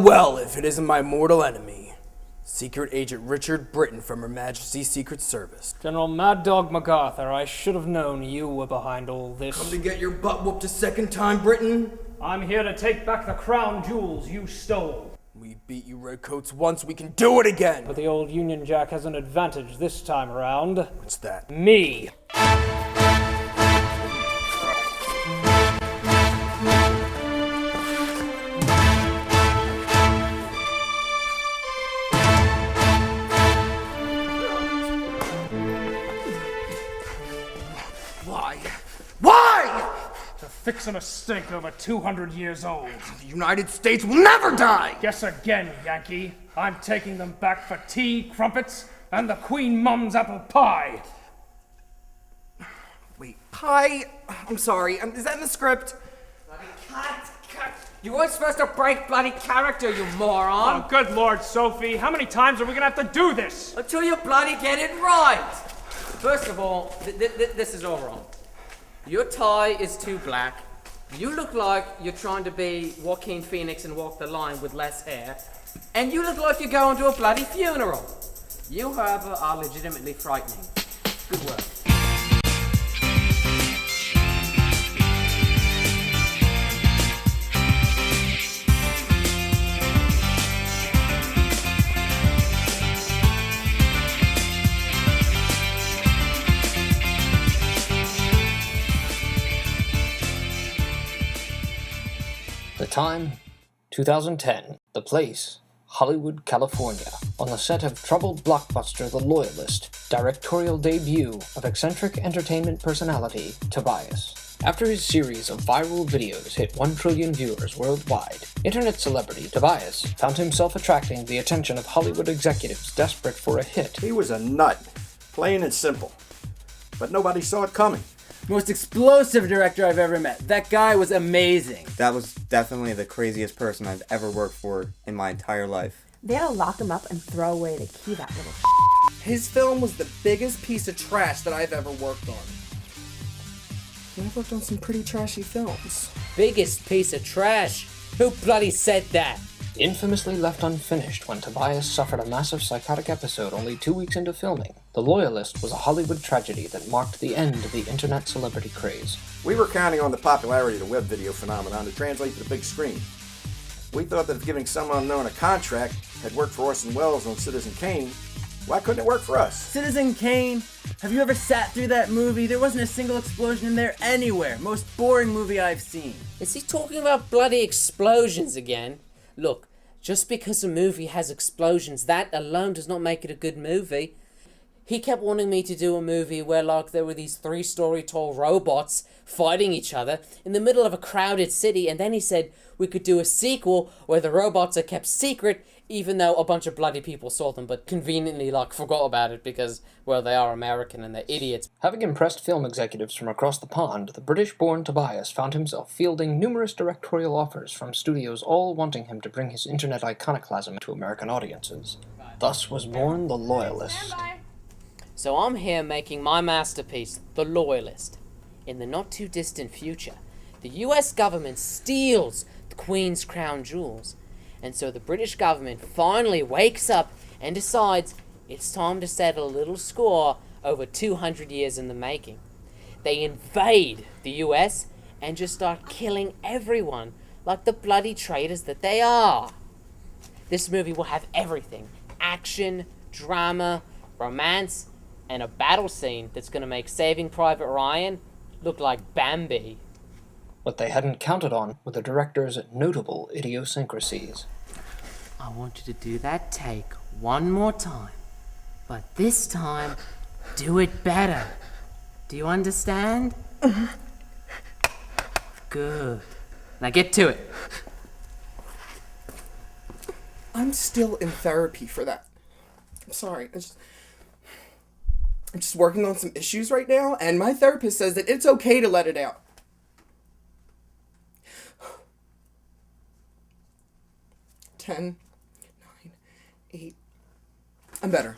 Well, if it isn't my mortal enemy, Secret Agent Richard Britton from Her Majesty's Secret Service. General Mad Dog MacArthur, I should have known you were behind all this. Come to get your butt whooped a second time, Britton? I'm here to take back the crown jewels you stole. We beat you redcoats once, we can do it again! But the old Union Jack has an advantage this time around. What's that? Me. Why? To fix a mistake over 200 years old. The United States will never die! Guess again, Yankee. I'm taking them back for tea, crumpets, and the Queen Mum's apple pie. Wait, pie? I'm sorry, is that in the script? Bloody cut! You weren't supposed to break bloody character, you moron! Oh, good Lord, Sophie. How many times are we gonna have to do this? Until you bloody get it right! First of all, this is all wrong. Your tie is too black. You look like you're trying to be Joaquin Phoenix and walk the line with less hair. And you look like you're going to a bloody funeral. You, however, are legitimately frightening. Good work. The time, 2010. The place, Hollywood, California. On the set of troubled blockbuster The Loyalist, directorial debut of eccentric entertainment personality Tobias. After his series of viral videos hit 1 trillion viewers worldwide, internet celebrity Tobias found himself attracting the attention of Hollywood executives desperate for a hit. He was a nut, plain and simple. But nobody saw it coming. Most explosive director I've ever met. That guy was amazing. That was definitely the craziest person I've ever worked for in my entire life. They had to lock him up and throw away the key, that little His film was the biggest piece of trash that I've ever worked on. And I've worked on some pretty trashy films. Biggest piece of trash? Who bloody said that? Infamously left unfinished when Tobias suffered a massive psychotic episode only 2 weeks into filming, The Loyalist was a Hollywood tragedy that marked the end of the internet celebrity craze. We were counting on the popularity of the web video phenomenon to translate to the big screen. We thought that if giving some unknown a contract had worked for Orson Welles on Citizen Kane, why couldn't it work for us? Citizen Kane? Have you ever sat through that movie? There wasn't a single explosion in there anywhere. Most boring movie I've seen. Is he talking about bloody explosions again? Look, just because a movie has explosions, that alone does not make it a good movie. He kept wanting me to do a movie where, like, there were these 3-story tall robots fighting each other in the middle of a crowded city, and then he said we could do a sequel where the robots are kept secret, even though a bunch of bloody people saw them, but conveniently, like, forgot about it because, well, they are American and they're idiots. Having impressed film executives from across the pond, the British-born Tobias found himself fielding numerous directorial offers from studios all wanting him to bring his internet iconoclasm to American audiences. Thus was born The Loyalist. So I'm here making my masterpiece, The Loyalist. In the not-too-distant future, the US government steals the Queen's crown jewels, and so the British government finally wakes up and decides it's time to settle a little score over 200 years in the making. They invade the US and just start killing everyone like the bloody traitors that they are. This movie will have everything: action, drama, romance, and a battle scene that's going to make Saving Private Ryan look like Bambi. What they hadn't counted on were the director's notable idiosyncrasies. I want you to do that take one more time, but this time, do it better. Do you understand? Good. Now get to it. I'm still in therapy for that. I'm sorry. I'm just working on some issues right now, and my therapist says that it's okay to let it out. 10, 9, 8. I'm better.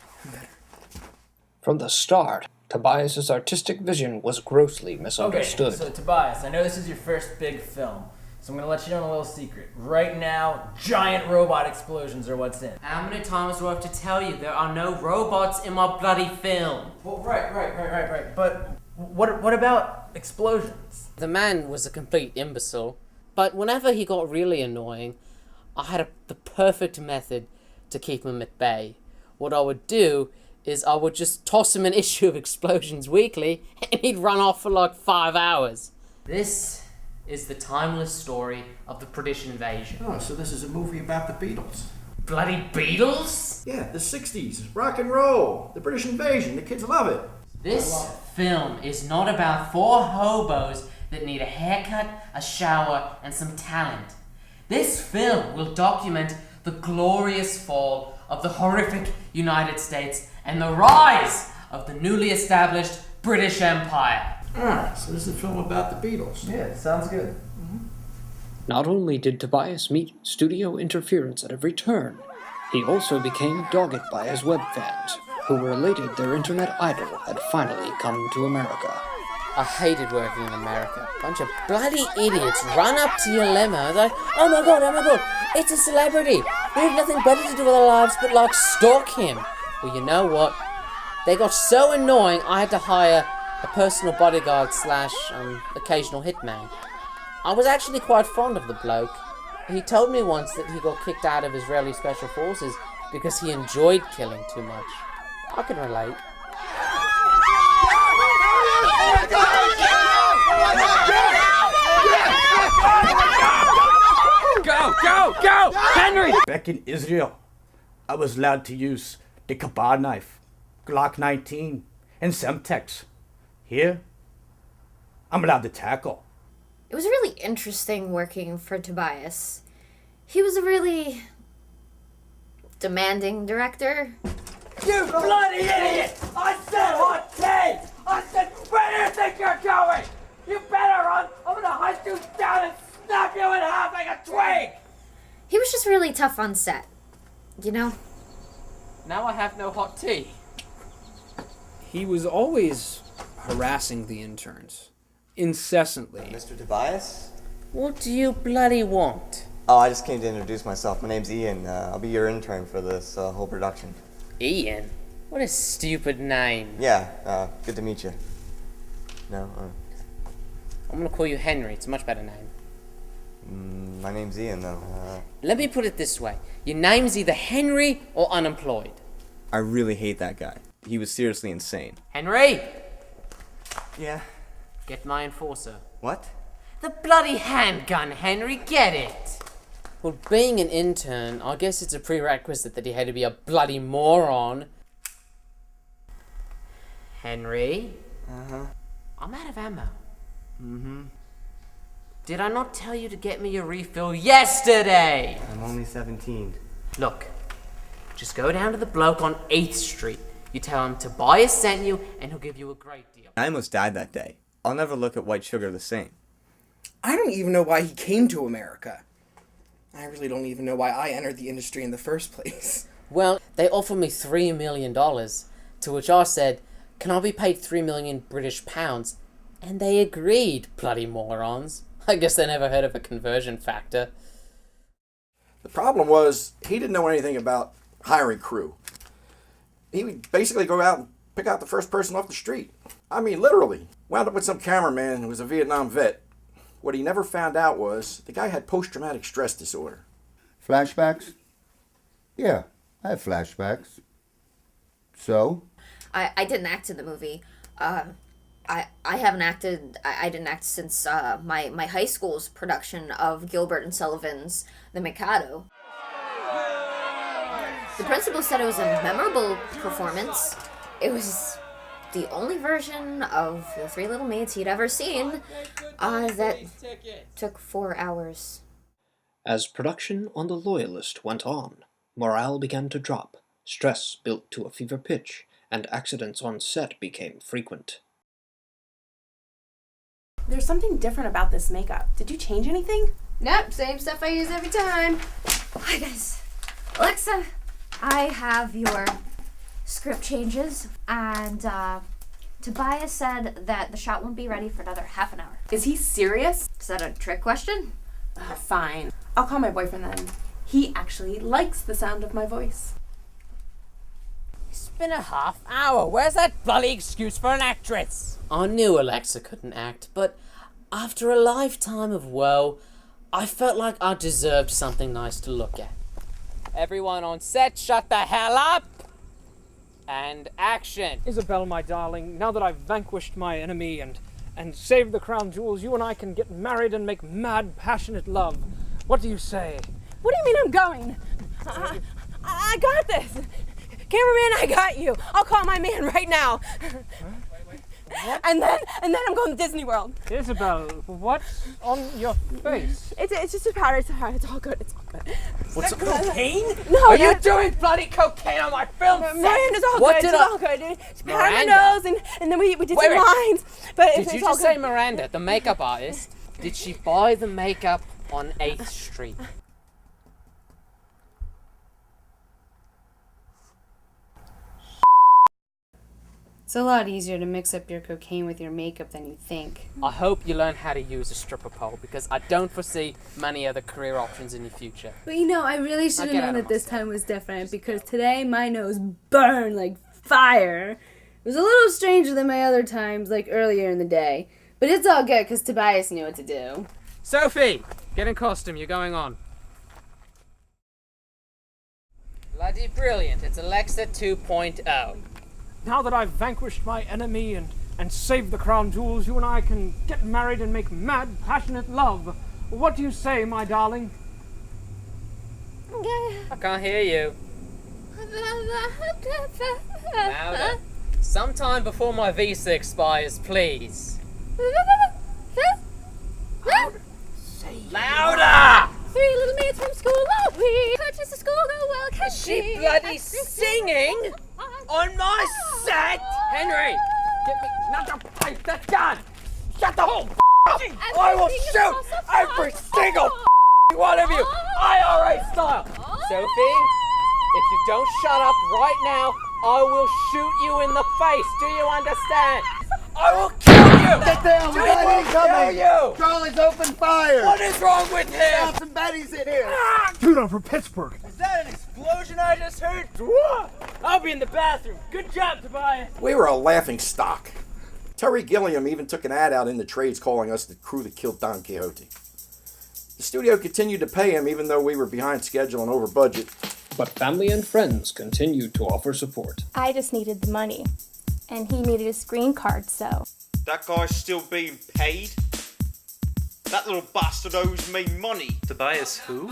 From the start, Tobias's artistic vision was grossly misunderstood. Okay, so Tobias, I know this is your first big film, so I'm gonna let you know a little secret. Right now, giant robot explosions are what's in. How many times do I have to tell you there are no robots in my bloody film? Well, right. But what about explosions? The man was a complete imbecile, but whenever he got really annoying, I had the perfect method to keep him at bay. What I would do is I would just toss him an issue of Explosions Weekly, and he'd run off for like 5 hours. This is the timeless story of the British invasion. Oh, so this is a movie about the Beatles. Bloody Beatles? Yeah, the 60s, rock and roll, the British invasion, the kids love it. This film is not about 4 hobos that need a haircut, a shower, and some talent. This film will document the glorious fall of the horrific United States and the rise of the newly established British Empire. Ah, so this is a film about the Beatles. Yeah, sounds good. Not only did Tobias meet studio interference at every turn, he also became dogged by his web fans, who were elated their internet idol had finally come to America. I hated working in America. Bunch of bloody idiots run up to your limo like, oh my god, it's a celebrity. We have nothing better to do with our lives but like stalk him. Well, you know what? They got so annoying I had to hire a personal bodyguard / occasional hitman. I was actually quite fond of the bloke. He told me once that he got kicked out of Israeli Special Forces because he enjoyed killing too much. I can relate. Go! Henry! Back in Israel, I was allowed to use the Kabah knife, Glock 19, and Semtex. Here, I'm allowed to tackle. It was really interesting working for Tobias. He was a really demanding director. You bloody idiot! I said hot tea! I said, where do you think you're going? You better run! I'm gonna hunt you down and snap you in half like a twig! He was just really tough on set. You know? Now I have no hot tea. He was always harassing the interns. Incessantly. Mr. Tobias? What do you bloody want? Oh, I just came to introduce myself. My name's Ian. I'll be your intern for this whole production. Ian? What a stupid name. Yeah, good to meet you. No? I'm gonna call you Henry. It's a much better name. My name's Ian, though. Let me put it this way. Your name's either Henry or unemployed. I really hate that guy. He was seriously insane. Henry! Yeah? Get my enforcer. What? The bloody handgun, Henry, get it! Well, being an intern, I guess it's a prerequisite that he had to be a bloody moron. Henry? Uh-huh. I'm out of ammo. Mm-hmm. Did I not tell you to get me your refill yesterday? I'm only 17. Look, just go down to the bloke on 8th Street. You tell him Tobias sent you, and he'll give you a great deal. I almost died that day. I'll never look at white sugar the same. I don't even know why he came to America. I really don't even know why I entered the industry in the first place. Well, they offered me $3 million, to which I said, can I be paid 3 million British pounds? And they agreed, bloody morons. I guess they never heard of a conversion factor. The problem was, he didn't know anything about hiring crew. He would basically go out and pick out the first person off the street. I mean, literally. Wound up with some cameraman who was a Vietnam vet. What he never found out was the guy had post-traumatic stress disorder. Flashbacks? Yeah, I have flashbacks. So? I didn't act in the movie. I haven't acted. I didn't act since my high school's production of Gilbert and Sullivan's The Mikado. The principal said it was a memorable performance. It was the only version of The Three Little Maids he'd ever seen. That took 4 hours. As production on The Loyalist went on, morale began to drop, stress built to a fever pitch, and accidents on set became frequent. There's something different about this makeup. Did you change anything? Nope, same stuff I use every time. Hi, guys. Alexa, I have your script changes, and Tobias said that the shot won't be ready for another half an hour. Is he serious? Is that a trick question? Fine. I'll call my boyfriend then. He actually likes the sound of my voice. It's been a half hour. Where's that bloody excuse for an actress? I knew Alexa couldn't act, but after a lifetime of woe, I felt like I deserved something nice to look at. Everyone on set, shut the hell up! And action! Isabel, my darling, now that I've vanquished my enemy and saved the crown jewels, you and I can get married and make mad, passionate love. What do you say? What do you mean I'm going? I got this. Cameraman, I got you. I'll call my man right now. What? And then I'm going to Disney World. Isabel, what's on your face? It's just a powder. It's alright. It's all good. It's all good. What's cocaine? No, Are you doing bloody cocaine on my film set? Miranda's all What good. did It's I- all good. It's powder on my Miranda? nose, and then we did Wait, some wait. lines. But Did it's you all just say good. Miranda, the makeup artist? Did she buy the makeup on 8th Street? It's a lot easier to mix up your cocaine with your makeup than you think. I hope you learn how to use a stripper pole, because I don't foresee many other career options in your future. But you know, I really should have get known out of that this time was different because today my nose burned like fire. It was a little stranger than my other times, like earlier in the day. But it's all good because Tobias knew what to do. Sophie, get in costume, you're going on. Bloody brilliant, it's Alexa 2.0. Now that I've vanquished my enemy and saved the crown jewels, you and I can get married and make mad, passionate love. What do you say, my darling? I can't hear you. Louder. Sometime before my visa expires, please. Louder! 3 little maids from school, oh, we purchased a schoolgirl well candy. Is she bloody singing on my set? Henry, get me. Not the pipe, that's done! Shut the whole up! I will shoot every single one of you! IRA style! Sophie, if you don't shut up right now, I will shoot you in the face. Do you understand? I will kill you! Get down! We got I incoming! will kill you! Charlie's open fire! What is wrong with him? Found some baddies in here! Dude, I'm from Pittsburgh. Is that an explosion I just heard? I'll be in the bathroom. Good job, Tobias. We were a laughing stock. Terry Gilliam even took an ad out in the trades calling us the crew that killed Don Quixote. The studio continued to pay him even though we were behind schedule and over budget. But family and friends continued to offer support. I just needed the money, and he needed his green card, so. That guy's still being paid? That little bastard owes me money. Tobias who?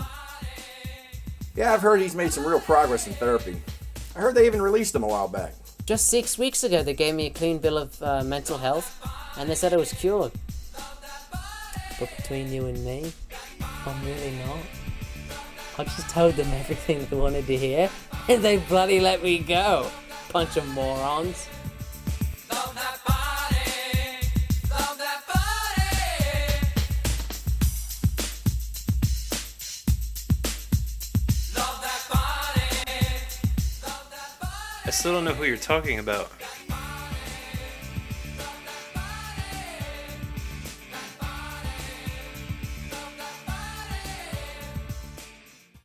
Yeah, I've heard he's made some real progress in therapy. I heard they even released him a while back. Just 6 weeks ago, they gave me a clean bill of mental health, and they said I was cured. But between you and me, I'm really not. I just told them everything they wanted to hear, and they bloody let me go. Bunch of morons. I still don't know who you're talking about.